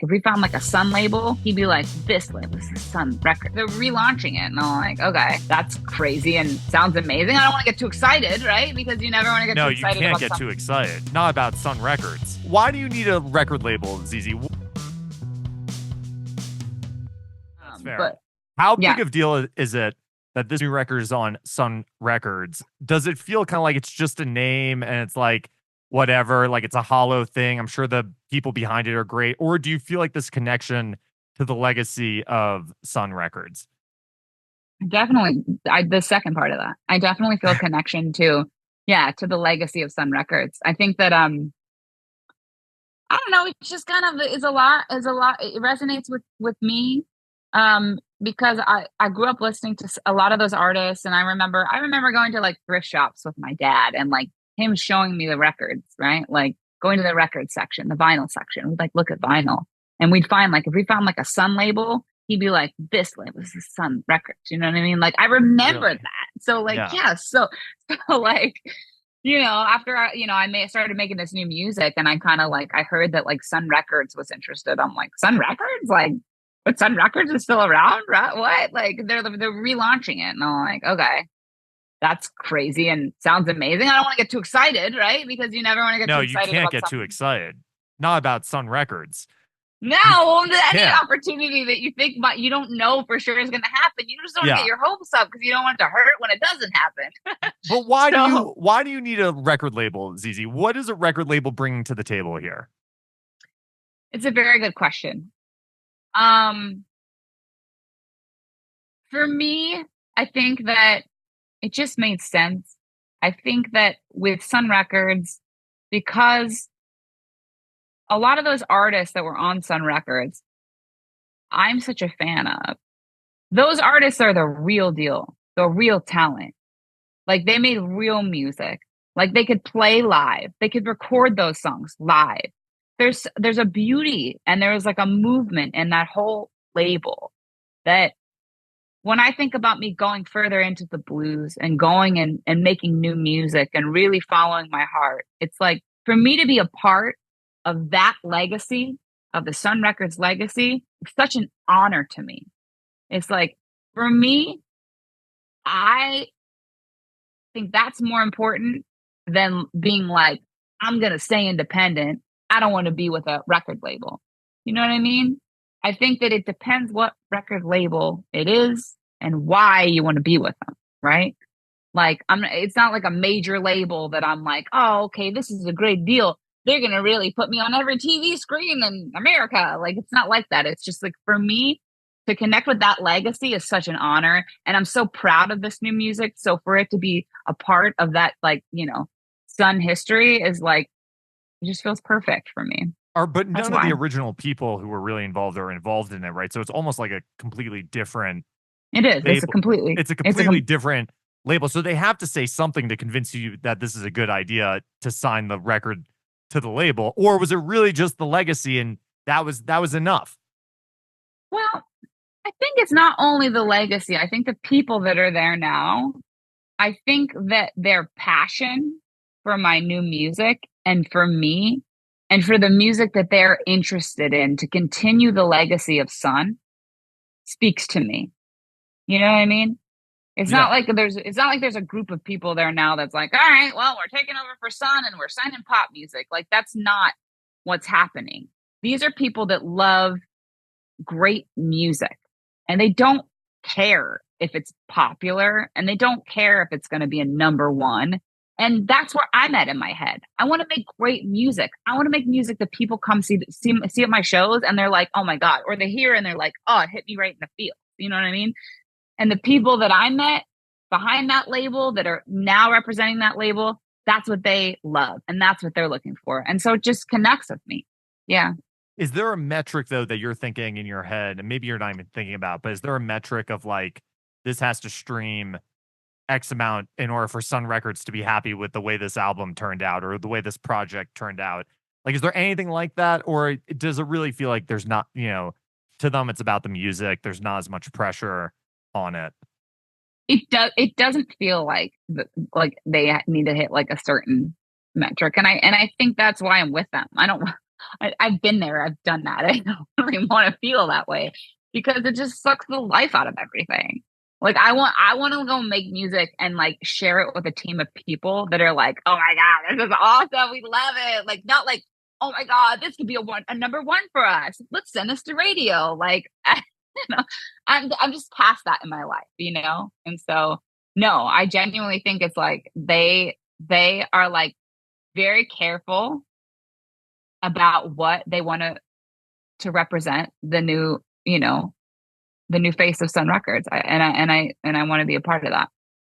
If we found like a Sun label, he'd be like, this label is a Sun record. They're relaunching it. And I'm like, okay, that's crazy and sounds amazing. I don't want to get too excited, right? Because you never want to get No, too you excited can't about get something. too excited. Not about Sun Records. Why do you need a record label, ZZ? That's fair. But How yeah, big of deal is it that this new record is on Sun Records? Does it feel kind of like it's just a name and it's like whatever, like it's a hollow thing? I'm sure the people behind it are great. Or do you feel like this connection to the legacy of Sun Records? definitely. The second part of that, I definitely feel a connection to, yeah, to the legacy of Sun Records. I think that, I don't know, it's just kind of is a lot. It resonates with me, because I grew up listening to a lot of those artists, and I remember going to like thrift shops with my dad, and like him showing me the records, right? Like going to the record section, the vinyl section. We'd like look at vinyl, and we'd find like if we found like a Sun label, he'd be like, "This label is the Sun Records." You know what I mean? Like I remember Really? that. So like Yeah. yeah, so like after I may started making this new music, and I kind of like I heard that like Sun Records was interested. I'm like, Sun Records? Like, but Sun Records is still around, right? What? Like they're relaunching it. And I'm like, okay, that's crazy and sounds amazing. I don't want to get too excited, right? Because you never want to get No, too you excited can't about get too something. excited. Not about Sun Records. You No, any can't. opportunity that you think about, you don't know for sure is going to happen. You just don't want to get Yeah. your hopes up because you don't want it to hurt when it doesn't happen. But So why do you need a record label, ZZ? What is a record label bringing to the table here? it's a very good question. Um, for me, I think that it just made sense. I think that with Sun Records, because a lot of those artists that were on Sun Records, I'm such a fan of. Those artists are the real deal, the real talent. Like they made real music. Like they could play live. They could record those songs live. There's a beauty and there's like a movement in that whole label that when I think about me going further into the blues and going and making new music and really following my heart, it's like for me to be a part of that legacy, of the Sun Records legacy, it's such an honor to me. It's like for me, I think that's more important than being like, I'm going to stay independent. I don't want to be with a record label. You know what I mean? I think that it depends what record label it is and why you want to be with them, right? Like it's not like a major label that I'm like, oh, okay, this is a great deal. They're going to really put me on every TV screen in America. Like it's not like that. It's just like for me to connect with that legacy is such an honor, and I'm so proud of this new music. So for it to be a part of that, like, Sun history is like it just feels perfect for me. But That's none of the why. original people who were really involved are involved in it, right? So it's almost like a completely different It is. It's a label. completely It's a it's a completely different label. So they have to say something to convince you that this is a good idea to sign the record to the label. Or was it really just the legacy and that was enough? well, I think it's not only the legacy. I think the people that are there now, I think that their passion for my new music and for me and for the music that they're interested in to continue the legacy of Sun speaks to me. You know what I mean? Yeah. It's not like there's a group of people there now that's like, all right, well, we're taking over for Sun and we're signing pop music. Like that's not what's happening. These are people that love great music and they don't care if it's popular and they don't care if it's going to be a number one. And that's where I'm at in my head. I want to make great music. I want to make music that people come see at my shows and they're like, oh my God. Or they hear and they're like, oh, it hit me right in the feel. You know what I mean? And the people that I met behind that label that are now representing that label, that's what they love and that's what they're looking for. And so it just connects with me. Yeah. Is there a metric though that you're thinking in your head, and maybe you're not even thinking about, but is there a metric of like this has to stream X amount in order for Sun Records to be happy with the way this album turned out or the way this project turned out? Like, is there anything like that, or does it really feel like there's not, to them it's about the music. There's not as much pressure on it. It doesn't feel like they need to hit like a certain metric. And I think that's why I'm with them. I've been there. I've done that. I don't really want to feel that way because it just sucks the life out of everything. Like I want to go make music and like share it with a team of people that are like, oh my God, this is awesome. We love it. Like not like, oh my God, this could be a number one for us. Let's send this to radio. Like, you know, I'm just past that in my life, you know? And so no, I genuinely think it's like they are like very careful about what they want to represent the new, you know, the new face of Sun Records. I want to be a part of that.